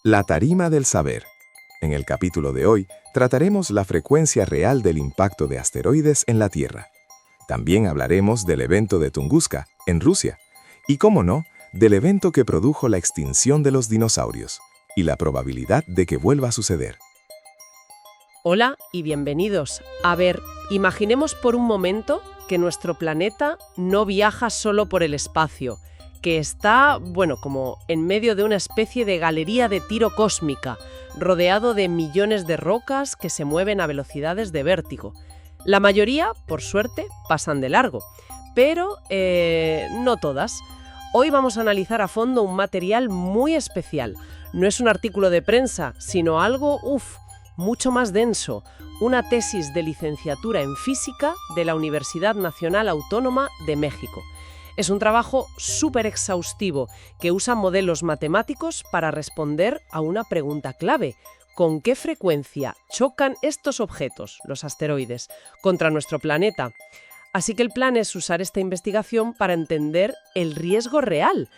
La tarima del saber. En el capítulo de hoy trataremos la frecuencia real del impacto de asteroides en la Tierra. También hablaremos del evento de Tunguska, en Rusia, y, cómo no, del evento que produjo la extinción de los dinosaurios y la probabilidad de que vuelva a suceder. Hola y bienvenidos. A ver, imaginemos por un momento que nuestro planeta no viaja solo por el espacio, que está, como en medio de una especie de galería de tiro cósmica, rodeado de millones de rocas que se mueven a velocidades de vértigo. La mayoría, por suerte, pasan de largo, pero no todas. Hoy vamos a analizar a fondo un material muy especial. No es un artículo de prensa, sino algo, mucho más denso, una tesis de licenciatura en física de la Universidad Nacional Autónoma de México. Es un trabajo súper exhaustivo que usa modelos matemáticos para responder a una pregunta clave: ¿con qué frecuencia chocan estos objetos, los asteroides, contra nuestro planeta? Así que el plan es usar esta investigación para entender el riesgo real.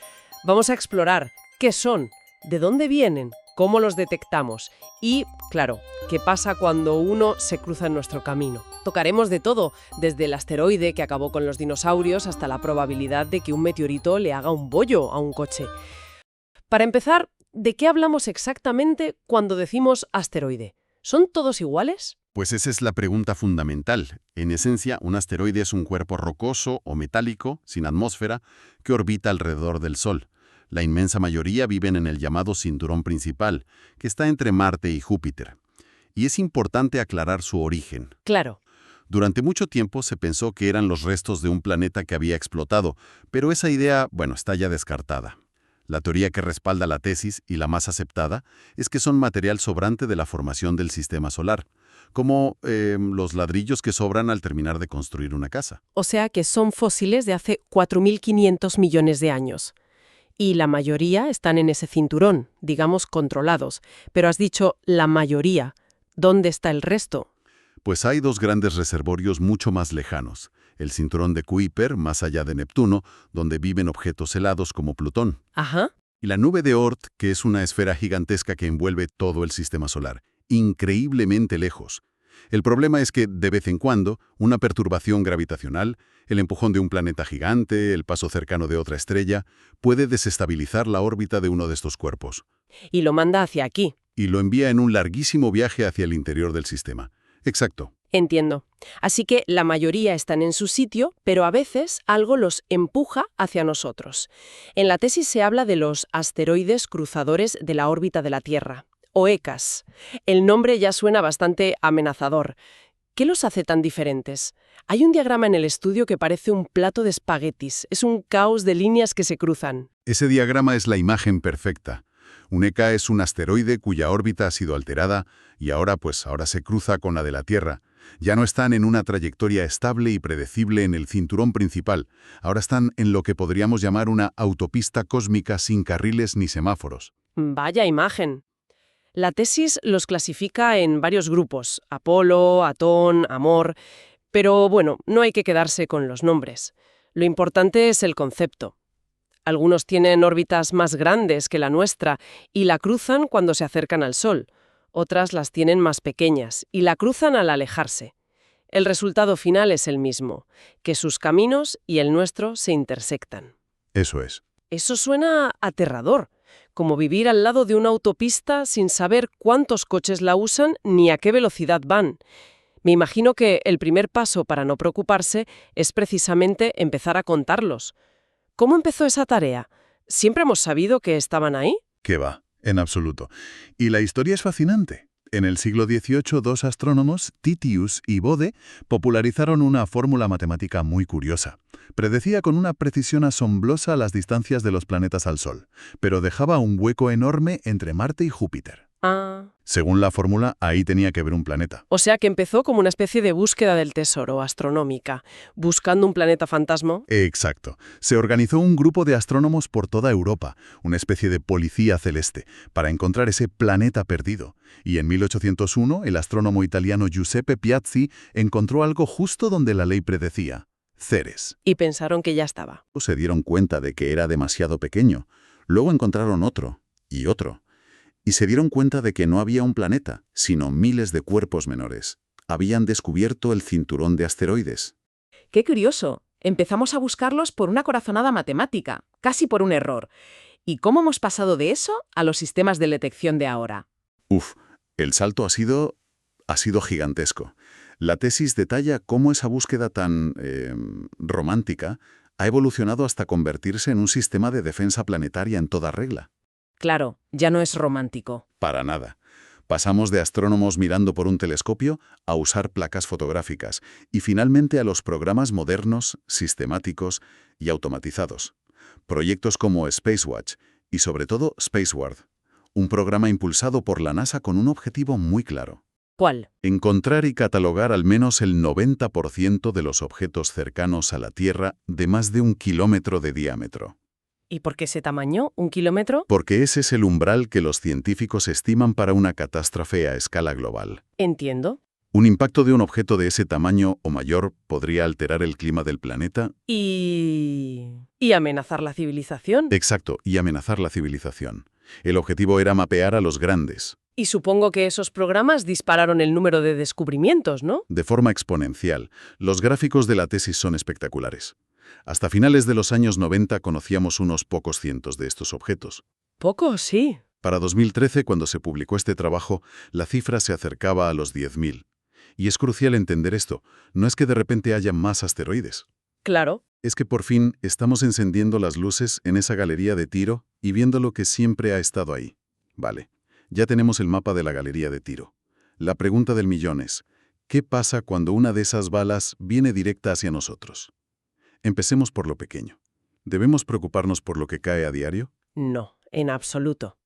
Vamos a explorar qué son, de dónde vienen, cómo los detectamos y, claro, qué pasa cuando uno se cruza en nuestro camino. Tocaremos de todo, desde el asteroide que acabó con los dinosaurios hasta la probabilidad de que un meteorito le haga un bollo a un coche. Para empezar, ¿de qué hablamos exactamente cuando decimos asteroide? ¿Son todos iguales? Pues esa es la pregunta fundamental. En esencia, un asteroide es un cuerpo rocoso o metálico, sin atmósfera, que orbita alrededor del Sol. La inmensa mayoría viven en el llamado cinturón principal, que está entre Marte y Júpiter. Y es importante aclarar su origen. Claro. Durante mucho tiempo se pensó que eran los restos de un planeta que había explotado, pero esa idea, está ya descartada. La teoría que respalda la tesis, y la más aceptada, es que son material sobrante de la formación del sistema solar, como los ladrillos que sobran al terminar de construir una casa. O sea que son fósiles de hace 4.500 millones de años. Y la mayoría están en ese cinturón, digamos controlados. Pero has dicho la mayoría. ¿Dónde está el resto? Pues hay dos grandes reservorios mucho más lejanos. El cinturón de Kuiper, más allá de Neptuno, donde viven objetos helados como Plutón. Ajá. Y la nube de Oort, que es una esfera gigantesca que envuelve todo el sistema solar, increíblemente lejos. El problema es que, de vez en cuando, una perturbación gravitacional, el empujón de un planeta gigante, el paso cercano de otra estrella, puede desestabilizar la órbita de uno de estos cuerpos. Y lo manda hacia aquí. Y lo envía en un larguísimo viaje hacia el interior del sistema. Exacto. Entiendo. Así que la mayoría están en su sitio, pero a veces algo los empuja hacia nosotros. En la tesis se habla de los asteroides cruzadores de la órbita de la Tierra, o ECAS. El nombre ya suena bastante amenazador. ¿Qué los hace tan diferentes? Hay un diagrama en el estudio que parece un plato de espaguetis. Es un caos de líneas que se cruzan. Ese diagrama es la imagen perfecta. Un ECA es un asteroide cuya órbita ha sido alterada y ahora se cruza con la de la Tierra. Ya no están en una trayectoria estable y predecible en el cinturón principal. Ahora están en lo que podríamos llamar una autopista cósmica sin carriles ni semáforos. Vaya imagen. La tesis los clasifica en varios grupos: Apolo, Atón, Amor. Pero no hay que quedarse con los nombres. Lo importante es el concepto. Algunos tienen órbitas más grandes que la nuestra y la cruzan cuando se acercan al Sol. Otras las tienen más pequeñas y la cruzan al alejarse. El resultado final es el mismo, que sus caminos y el nuestro se intersectan. Eso es. Eso suena aterrador, como vivir al lado de una autopista sin saber cuántos coches la usan ni a qué velocidad van. Me imagino que el primer paso para no preocuparse es precisamente empezar a contarlos. ¿Cómo empezó esa tarea? ¿Siempre hemos sabido que estaban ahí? ¿Qué va? En absoluto. Y la historia es fascinante. En el siglo XVIII, dos astrónomos, Titius y Bode, popularizaron una fórmula matemática muy curiosa. Predecía con una precisión asombrosa las distancias de los planetas al Sol, pero dejaba un hueco enorme entre Marte y Júpiter. Según la fórmula, ahí tenía que haber un planeta. O sea que empezó como una especie de búsqueda del tesoro astronómica, buscando un planeta fantasma. Exacto. Se organizó un grupo de astrónomos por toda Europa, una especie de policía celeste, para encontrar ese planeta perdido. Y en 1801, el astrónomo italiano Giuseppe Piazzi encontró algo justo donde la ley predecía: Ceres. Y pensaron que ya estaba. Se dieron cuenta de que era demasiado pequeño. Luego encontraron otro y otro. Y se dieron cuenta de que no había un planeta, sino miles de cuerpos menores. Habían descubierto el cinturón de asteroides. ¡Qué curioso! Empezamos a buscarlos por una corazonada matemática, casi por un error. ¿Y cómo hemos pasado de eso a los sistemas de detección de ahora? El salto ha sido gigantesco. La tesis detalla cómo esa búsqueda tan romántica ha evolucionado hasta convertirse en un sistema de defensa planetaria en toda regla. Claro, ya no es romántico. Para nada. Pasamos de astrónomos mirando por un telescopio a usar placas fotográficas y finalmente a los programas modernos, sistemáticos y automatizados. Proyectos como Spacewatch y sobre todo Spaceward, un programa impulsado por la NASA con un objetivo muy claro. ¿Cuál? Encontrar y catalogar al menos el 90% de los objetos cercanos a la Tierra de más de 1 kilómetro de diámetro. ¿Y por qué ese tamaño? ¿1 kilómetro? Porque ese es el umbral que los científicos estiman para una catástrofe a escala global. Entiendo. Un impacto de un objeto de ese tamaño o mayor podría alterar el clima del planeta. ¿Y amenazar la civilización? Exacto, y amenazar la civilización. El objetivo era mapear a los grandes. Y supongo que esos programas dispararon el número de descubrimientos, ¿no? De forma exponencial. Los gráficos de la tesis son espectaculares. Hasta finales de los años 90 conocíamos unos pocos cientos de estos objetos. Poco, sí. Para 2013, cuando se publicó este trabajo, la cifra se acercaba a los 10.000. Y es crucial entender esto. No es que de repente haya más asteroides. Claro. Es que por fin estamos encendiendo las luces en esa galería de tiro y viendo lo que siempre ha estado ahí. Vale, ya tenemos el mapa de la galería de tiro. La pregunta del millón es, ¿qué pasa cuando una de esas balas viene directa hacia nosotros? Empecemos por lo pequeño. ¿Debemos preocuparnos por lo que cae a diario? No, en absoluto.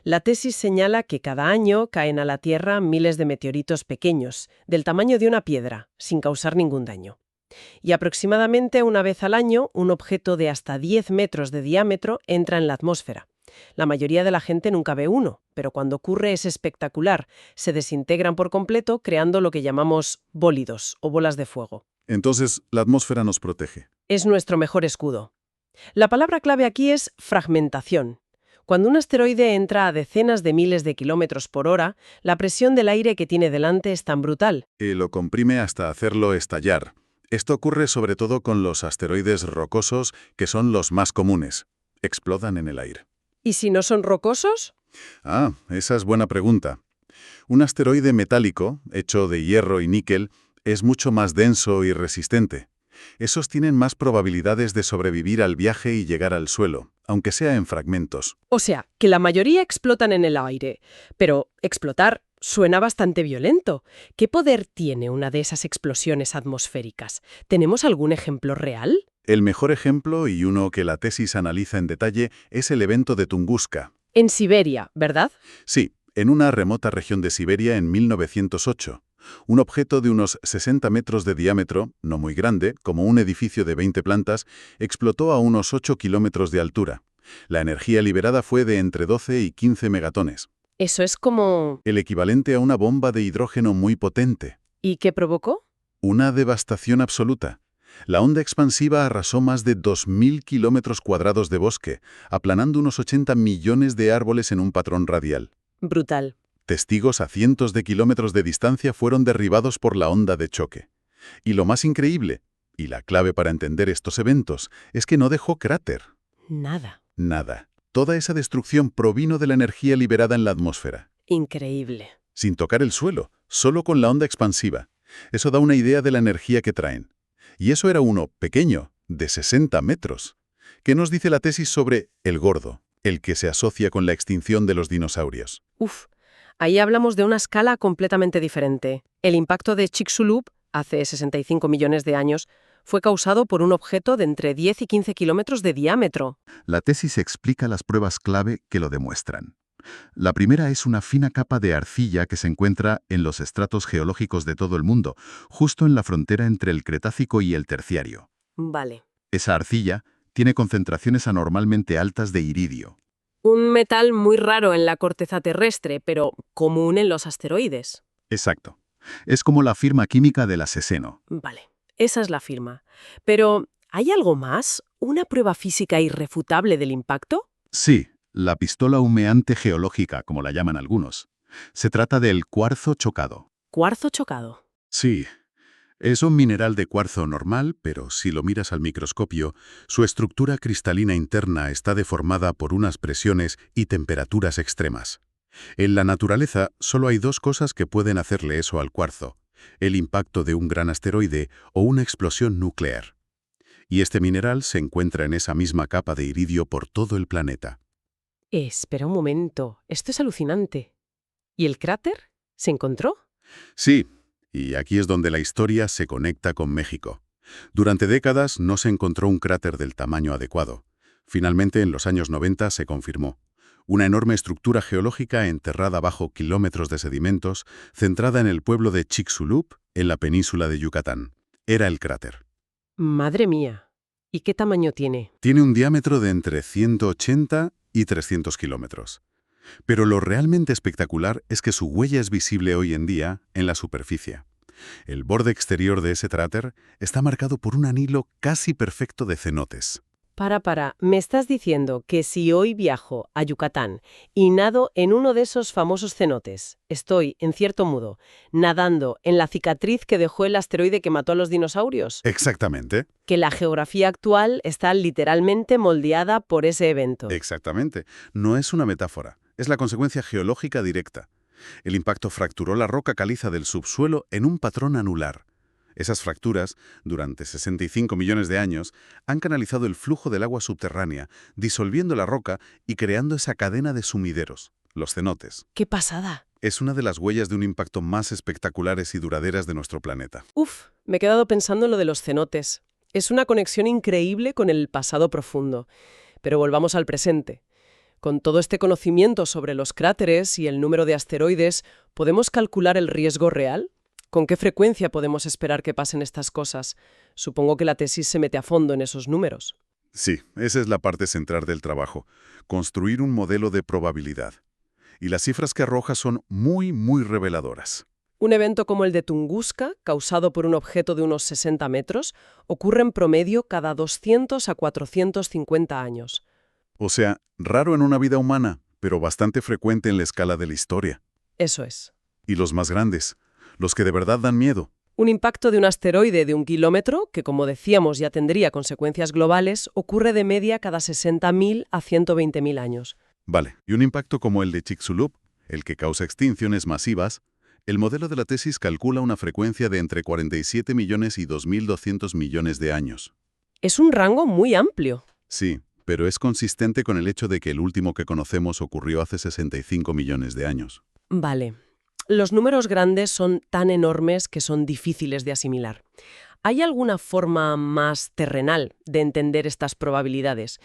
La tesis señala que cada año caen a la Tierra miles de meteoritos pequeños, del tamaño de una piedra, sin causar ningún daño. Y aproximadamente una vez al año, un objeto de hasta 10 metros de diámetro entra en la atmósfera. La mayoría de la gente nunca ve uno, pero cuando ocurre es espectacular. Se desintegran por completo, creando lo que llamamos bólidos o bolas de fuego. Entonces, la atmósfera nos protege. Es nuestro mejor escudo. La palabra clave aquí es fragmentación. Cuando un asteroide entra a decenas de miles de kilómetros por hora, la presión del aire que tiene delante es tan brutal. Y lo comprime hasta hacerlo estallar. Esto ocurre sobre todo con los asteroides rocosos, que son los más comunes. Explotan en el aire. ¿Y si no son rocosos? Esa es buena pregunta. Un asteroide metálico, hecho de hierro y níquel, es mucho más denso y resistente. Esos tienen más probabilidades de sobrevivir al viaje y llegar al suelo, aunque sea en fragmentos. O sea, que la mayoría explotan en el aire. Pero explotar suena bastante violento. ¿Qué poder tiene una de esas explosiones atmosféricas? ¿Tenemos algún ejemplo real? El mejor ejemplo, y uno que la tesis analiza en detalle, es el evento de Tunguska. En Siberia, ¿verdad? Sí, en una remota región de Siberia en 1908. Un objeto de unos 60 metros de diámetro, no muy grande, como un edificio de 20 plantas, explotó a unos 8 kilómetros de altura. La energía liberada fue de entre 12 y 15 megatones. Eso es como... El equivalente a una bomba de hidrógeno muy potente. ¿Y qué provocó? Una devastación absoluta. La onda expansiva arrasó más de 2.000 kilómetros cuadrados de bosque, aplanando unos 80 millones de árboles en un patrón radial. Brutal. Testigos a cientos de kilómetros de distancia fueron derribados por la onda de choque. Y lo más increíble, y la clave para entender estos eventos, es que no dejó cráter. Nada. Nada. Toda esa destrucción provino de la energía liberada en la atmósfera. Increíble. Sin tocar el suelo, solo con la onda expansiva. Eso da una idea de la energía que traen. Y eso era uno pequeño, de 60 metros. ¿Qué nos dice la tesis sobre el gordo, el que se asocia con la extinción de los dinosaurios? Ahí hablamos de una escala completamente diferente. El impacto de Chicxulub, hace 65 millones de años, fue causado por un objeto de entre 10 y 15 kilómetros de diámetro. La tesis explica las pruebas clave que lo demuestran. La primera es una fina capa de arcilla que se encuentra en los estratos geológicos de todo el mundo, justo en la frontera entre el Cretácico y el Terciario. Vale. Esa arcilla tiene concentraciones anormalmente altas de iridio. Un metal muy raro en la corteza terrestre, pero común en los asteroides. Exacto. Es como la firma química del aseseno. Vale, esa es la firma. Pero, ¿hay algo más? ¿Una prueba física irrefutable del impacto? Sí, la pistola humeante geológica, como la llaman algunos. Se trata del cuarzo chocado. Cuarzo chocado. Sí, es un mineral de cuarzo normal, pero si lo miras al microscopio, su estructura cristalina interna está deformada por unas presiones y temperaturas extremas. En la naturaleza solo hay dos cosas que pueden hacerle eso al cuarzo: el impacto de un gran asteroide o una explosión nuclear. Y este mineral se encuentra en esa misma capa de iridio por todo el planeta. Espera un momento, esto es alucinante. ¿Y el cráter? ¿Se encontró? Sí, y aquí es donde la historia se conecta con México. Durante décadas no se encontró un cráter del tamaño adecuado. Finalmente, en los años 90 se confirmó. Una enorme estructura geológica enterrada bajo kilómetros de sedimentos, centrada en el pueblo de Chicxulub, en la península de Yucatán. Era el cráter. Madre mía. ¿Y qué tamaño tiene? Tiene un diámetro de entre 180 y 300 kilómetros. Pero lo realmente espectacular es que su huella es visible hoy en día en la superficie. El borde exterior de ese cráter está marcado por un anhilo casi perfecto de cenotes. Me estás diciendo que si hoy viajo a Yucatán y nado en uno de esos famosos cenotes, estoy, en cierto modo, nadando en la cicatriz que dejó el asteroide que mató a los dinosaurios? Exactamente, Que la geografía actual está literalmente moldeada por ese evento. exactamente. No es una metáfora, es la consecuencia geológica directa. El impacto fracturó la roca caliza del subsuelo en un patrón anular. Esas fracturas, durante 65 millones de años, han canalizado el flujo del agua subterránea, disolviendo la roca y creando esa cadena de sumideros, los cenotes. ¡Qué pasada! Es una de las huellas de un impacto más espectaculares y duraderas de nuestro planeta. Uf, me he quedado pensando en lo de los cenotes. Es una conexión increíble con el pasado profundo. Pero volvamos al presente. Con todo este conocimiento sobre los cráteres y el número de asteroides, ¿podemos calcular el riesgo real? ¿Con qué frecuencia podemos esperar que pasen estas cosas? Supongo que la tesis se mete a fondo en esos números. Sí, esa es la parte central del trabajo, construir un modelo de probabilidad. Y las cifras que arroja son muy reveladoras. Un evento como el de Tunguska, causado por un objeto de unos 60 metros, ocurre en promedio cada 200 a 450 años. O sea, raro en una vida humana, pero bastante frecuente en la escala de la historia. Eso es. Y los más grandes, los que de verdad dan miedo. Un impacto de un asteroide de 1 kilómetro, que como decíamos ya tendría consecuencias globales, ocurre de media cada 60.000 a 120.000 años. Vale, y un impacto como el de Chicxulub, el que causa extinciones masivas, el modelo de la tesis calcula una frecuencia de entre 47 millones y 2.200 millones de años. Es un rango muy amplio. Sí, pero es consistente con el hecho de que el último que conocemos ocurrió hace 65 millones de años. Vale. Los números grandes son tan enormes que son difíciles de asimilar. ¿Hay alguna forma más terrenal de entender estas probabilidades?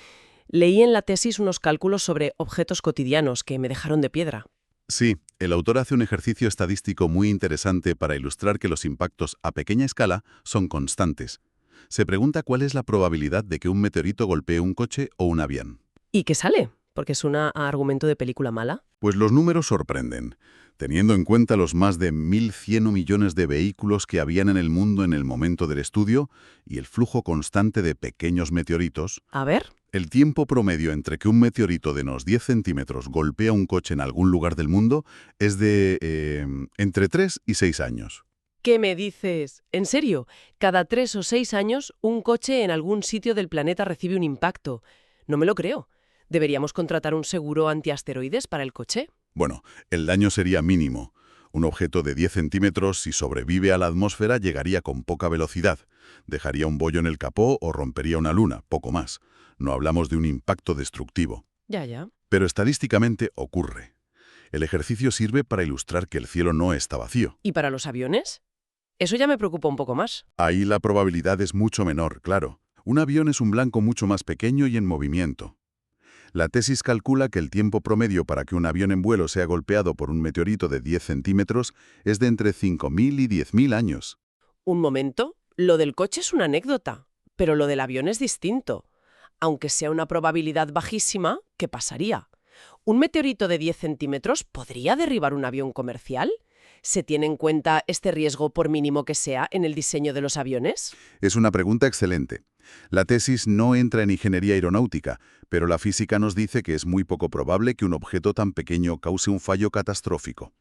Leí en la tesis unos cálculos sobre objetos cotidianos que me dejaron de piedra. Sí, el autor hace un ejercicio estadístico muy interesante para ilustrar que los impactos a pequeña escala son constantes. Se pregunta cuál es la probabilidad de que un meteorito golpee un coche o un avión. ¿Y qué sale? Porque suena a argumento de película mala. Pues los números sorprenden. Teniendo en cuenta los más de 1.100 millones de vehículos que habían en el mundo en el momento del estudio y el flujo constante de pequeños meteoritos, A ver. el tiempo promedio entre que un meteorito de unos 10 centímetros golpea un coche en algún lugar del mundo es de entre 3 y 6 años. ¿Qué me dices? ¿En serio? Cada 3 o 6 años un coche en algún sitio del planeta recibe un impacto. No me lo creo. ¿Deberíamos contratar un seguro antiasteroides para el coche? Bueno, el daño sería mínimo. Un objeto de 10 centímetros, si sobrevive a la atmósfera, llegaría con poca velocidad. Dejaría un bollo en el capó o rompería una luna, poco más. No hablamos de un impacto destructivo. Ya. Pero estadísticamente ocurre. El ejercicio sirve para ilustrar que el cielo no está vacío. ¿Y para los aviones? Eso ya me preocupa un poco más. Ahí la probabilidad es mucho menor, claro. Un avión es un blanco mucho más pequeño y en movimiento. La tesis calcula que el tiempo promedio para que un avión en vuelo sea golpeado por un meteorito de 10 centímetros es de entre 5.000 y 10.000 años. Un momento. Lo del coche es una anécdota, pero lo del avión es distinto. Aunque sea una probabilidad bajísima, ¿qué pasaría? ¿Un meteorito de 10 centímetros podría derribar un avión comercial? ¿Se tiene en cuenta este riesgo por mínimo que sea en el diseño de los aviones? Es una pregunta excelente. La tesis no entra en ingeniería aeronáutica, pero la física nos dice que es muy poco probable que un objeto tan pequeño cause un fallo catastrófico.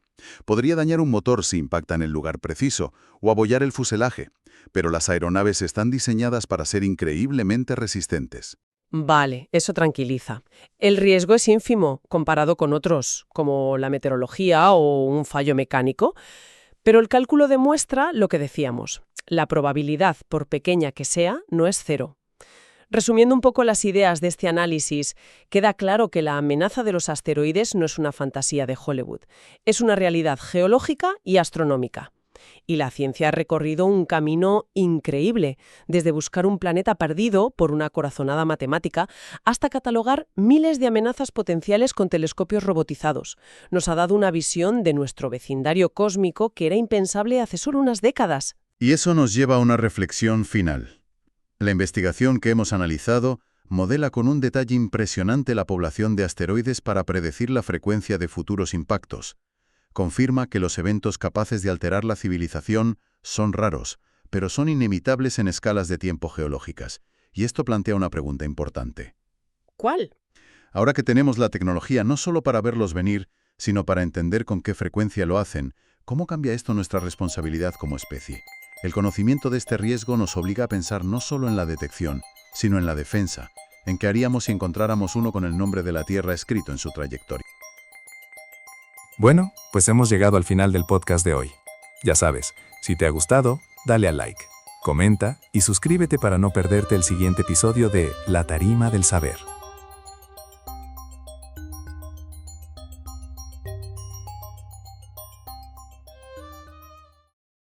Podría dañar un motor si impacta en el lugar preciso, o abollar el fuselaje, pero las aeronaves están diseñadas para ser increíblemente resistentes. Vale, eso tranquiliza. El riesgo es ínfimo comparado con otros, como la meteorología o un fallo mecánico, pero el cálculo demuestra lo que decíamos. La probabilidad, por pequeña que sea, no es cero. Resumiendo un poco las ideas de este análisis, queda claro que la amenaza de los asteroides no es una fantasía de Hollywood, es una realidad geológica y astronómica. Y la ciencia ha recorrido un camino increíble, desde buscar un planeta perdido por una corazonada matemática hasta catalogar miles de amenazas potenciales con telescopios robotizados. Nos ha dado una visión de nuestro vecindario cósmico que era impensable hace solo unas décadas. Y eso nos lleva a una reflexión final. La investigación que hemos analizado modela con un detalle impresionante la población de asteroides para predecir la frecuencia de futuros impactos. Confirma que los eventos capaces de alterar la civilización son raros, pero son inevitables en escalas de tiempo geológicas. Y esto plantea una pregunta importante. ¿Cuál? Ahora que tenemos la tecnología no solo para verlos venir, sino para entender con qué frecuencia lo hacen, ¿cómo cambia esto nuestra responsabilidad como especie? El conocimiento de este riesgo nos obliga a pensar no solo en la detección, sino en la defensa, en qué haríamos si encontráramos uno con el nombre de la Tierra escrito en su trayectoria. Bueno, pues hemos llegado al final del podcast de hoy. Ya sabes, si te ha gustado, dale a like, comenta y suscríbete para no perderte el siguiente episodio de La Tarima del Saber.